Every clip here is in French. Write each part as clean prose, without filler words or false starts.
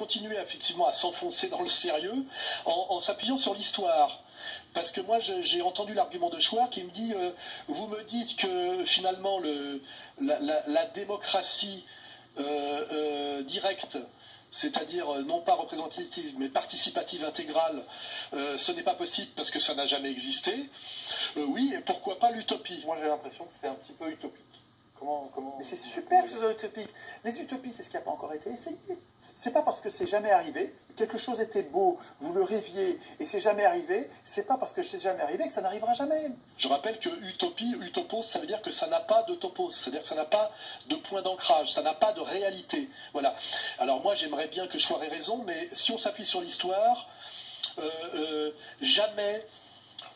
continuer effectivement à s'enfoncer dans le sérieux en s'appuyant sur l'histoire. Parce que moi, j'ai entendu l'argument de Chouard qui me dit vous me dites que finalement la démocratie directe, c'est-à-dire non pas représentative mais participative intégrale, ce n'est pas possible parce que ça n'a jamais existé. Oui, et pourquoi pas l'utopie? Moi j'ai l'impression que c'est un petit peu utopique. Mais c'est super que ce soit utopique. Les utopies, c'est ce qui n'a pas encore été essayé. C'est pas parce que c'est jamais arrivé, quelque chose était beau, vous le rêviez, et c'est jamais arrivé, c'est pas parce que c'est jamais arrivé que ça n'arrivera jamais. Je rappelle que utopie, utopos, ça veut dire que ça n'a pas de topos, c'est-à-dire que ça n'a pas de point d'ancrage, ça n'a pas de réalité. Voilà. Alors moi, j'aimerais bien que Chouard ait raison, mais si on s'appuie sur l'histoire, jamais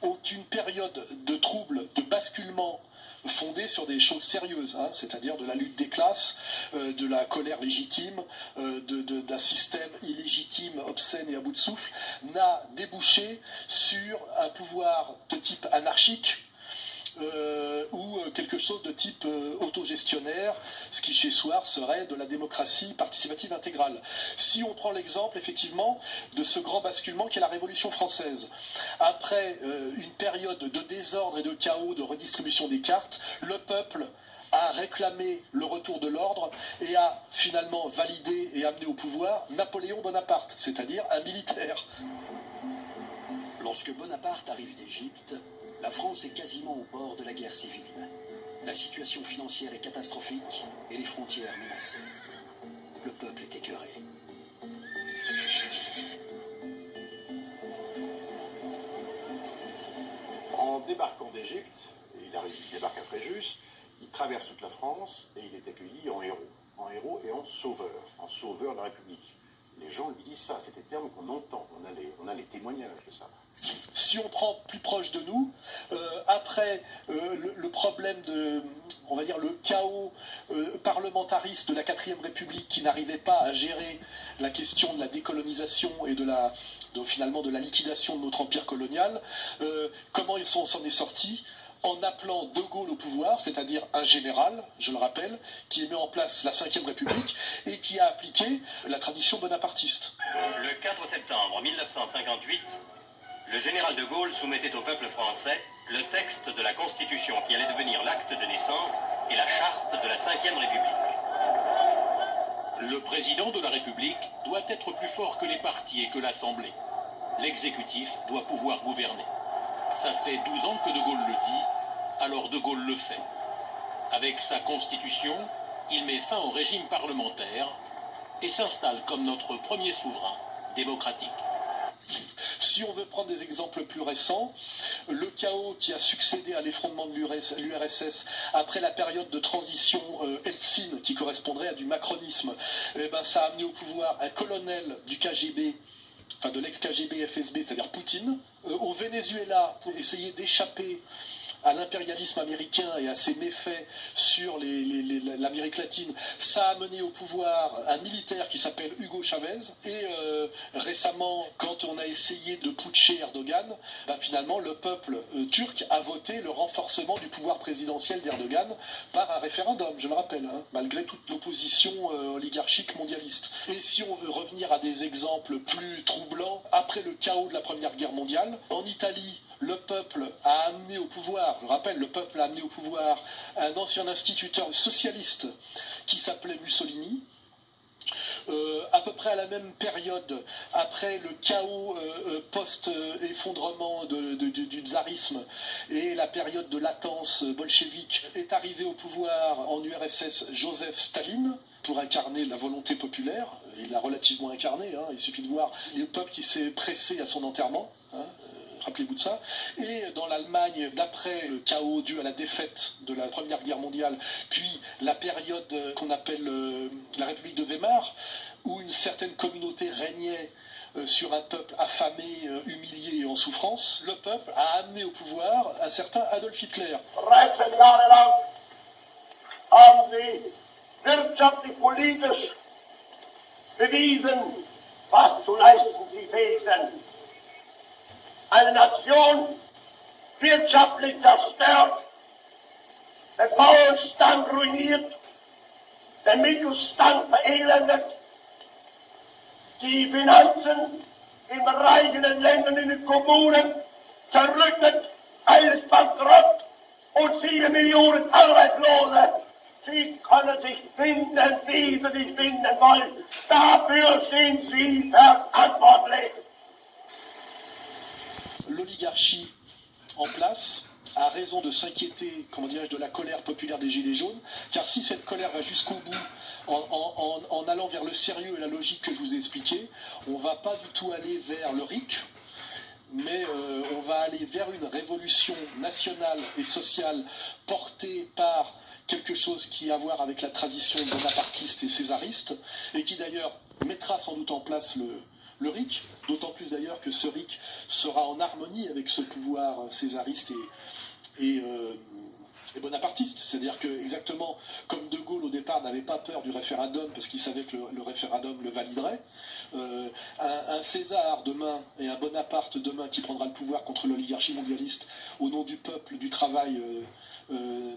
aucune période de trouble, de basculement, fondée sur des choses sérieuses, hein, c'est-à-dire de la lutte des classes, de la colère légitime, d'un système illégitime, obscène et à bout de souffle, n'a débouché sur un pouvoir de type anarchique ou quelque chose de type autogestionnaire, ce qui chez Chouard serait de la démocratie participative intégrale. Si on prend l'exemple effectivement de ce grand basculement qu'est la Révolution française, après une période de désordre et de chaos, de redistribution des cartes, le peuple a réclamé le retour de l'ordre et a finalement validé et amené au pouvoir Napoléon Bonaparte, c'est-à-dire un militaire. Lorsque Bonaparte arrive d'Égypte, la France est quasiment au bord de la guerre civile. La situation financière est catastrophique et les frontières menacées. Le peuple est écœuré. En débarquant d'Égypte, il débarque à Fréjus, il traverse toute la France et il est accueilli en héros et en sauveur de la République. Les gens lui disent ça, c'est des termes qu'on entend, on a les témoignages de ça. Si on prend plus proche de nous, après le problème de, on va dire, le chaos parlementariste de la 4ème République qui n'arrivait pas à gérer la question de la décolonisation et finalement de la liquidation de notre empire colonial, comment on s'en est sorti? En appelant De Gaulle au pouvoir, c'est-à-dire un général, je le rappelle, qui met en place la 5e République et qui a appliqué la tradition bonapartiste. Le 4 septembre 1958, le général de Gaulle soumettait au peuple français le texte de la Constitution qui allait devenir l'acte de naissance et la charte de la 5e République. Le président de la République doit être plus fort que les partis et que l'Assemblée. L'exécutif doit pouvoir gouverner. Ça fait 12 ans que De Gaulle le dit, alors De Gaulle le fait. Avec sa constitution, il met fin au régime parlementaire et s'installe comme notre premier souverain démocratique. Si on veut prendre des exemples plus récents, le chaos qui a succédé à l'effondrement de l'URSS après la période de transition Helsinki, qui correspondrait à du macronisme, ça a amené au pouvoir un colonel du KGB, enfin de l'ex-KGB FSB, c'est-à-dire Poutine, au Venezuela, pour essayer d'échapper à l'impérialisme américain et à ses méfaits sur l'Amérique latine, ça a mené au pouvoir un militaire qui s'appelle Hugo Chavez. Et récemment, quand on a essayé de putcher Erdogan, finalement le peuple turc a voté le renforcement du pouvoir présidentiel d'Erdogan par un référendum, je le rappelle, hein, malgré toute l'opposition oligarchique mondialiste. Et si on veut revenir à des exemples plus troublants, après le chaos de la Première Guerre mondiale, en Italie, le peuple a amené au pouvoir, je rappelle, le peuple a amené au pouvoir un ancien instituteur socialiste qui s'appelait Mussolini. À peu près à la même période, après le chaos post-effondrement du tsarisme et la période de latence bolchevique, est arrivé au pouvoir en URSS Joseph Staline pour incarner la volonté populaire. Il l'a relativement incarné, hein, il suffit de voir le peuple qui s'est pressé à son enterrement. Hein, rappelez-vous de ça. Et dans l'Allemagne, d'après le chaos dû à la défaite de la Première Guerre mondiale, puis la période qu'on appelle la République de Weimar, où une certaine communauté régnait sur un peuple affamé, humilié et en souffrance, le peuple a amené au pouvoir un certain Adolf Hitler. 13 Jahre lang haben sie wirtschaftlich, politisch bewiesen, was zu leisten sie fähig sind. Eine Nation wirtschaftlich zerstört, den Bauernstand ruiniert, den Mittelstand verelendet. die Finanzen in reichen Ländern, in den Kommunen zerrüttet, alles bankrott und 7 Millionen Arbeitslose. Sie können sich finden, wie sie sich finden wollen. Dafür sind Sie verantwortlich. L'oligarchie en place a raison de s'inquiéter, comment dirais-je, de la colère populaire des Gilets jaunes, car si cette colère va jusqu'au bout, en allant vers le sérieux et la logique que je vous ai expliqué, on ne va pas du tout aller vers le RIC, mais on va aller vers une révolution nationale et sociale portée par quelque chose qui a à voir avec la tradition bonapartiste et césariste, et qui d'ailleurs mettra sans doute en place le RIC, d'autant plus d'ailleurs que ce RIC sera en harmonie avec ce pouvoir césariste et bonapartiste. C'est-à-dire que, exactement comme De Gaulle au départ n'avait pas peur du référendum parce qu'il savait que le référendum le validerait, un César demain et un Bonaparte demain qui prendra le pouvoir contre l'oligarchie mondialiste au nom du peuple, du travail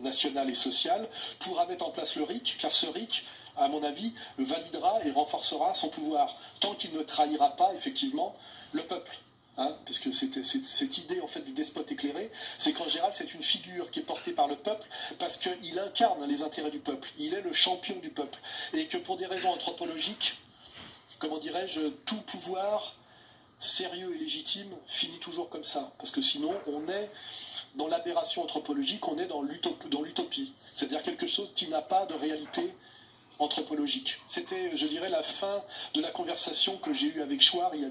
national et social, pourra mettre en place le RIC, car ce RIC, à mon avis, validera et renforcera son pouvoir, tant qu'il ne trahira pas, effectivement, le peuple. Hein, parce que cette idée en fait du despote éclairé, c'est qu'en général c'est une figure qui est portée par le peuple parce qu'il incarne les intérêts du peuple, il est le champion du peuple, et que pour des raisons anthropologiques, comment dirais-je, tout pouvoir sérieux et légitime finit toujours comme ça, parce que sinon on est dans l'aberration anthropologique, on est dans l'utopie, c'est-à-dire quelque chose qui n'a pas de réalité anthropologique. C'était, je dirais, la fin de la conversation que j'ai eue avec Chouard il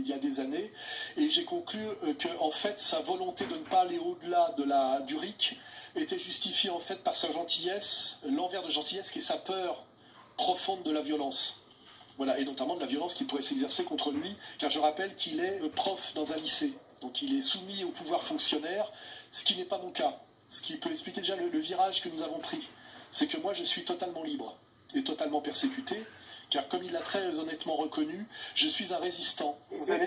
y a des années, et j'ai conclu que en fait sa volonté de ne pas aller au-delà du RIC était justifiée en fait par sa gentillesse, l'envers de gentillesse qui est sa peur profonde de la violence. Voilà, et notamment de la violence qui pourrait s'exercer contre lui, car je rappelle qu'il est prof dans un lycée, donc il est soumis au pouvoir fonctionnaire, ce qui n'est pas mon cas. Ce qui peut expliquer déjà le virage que nous avons pris, c'est que moi je suis totalement libre et totalement persécuté, car comme il l'a très honnêtement reconnu, je suis un résistant. Vous avez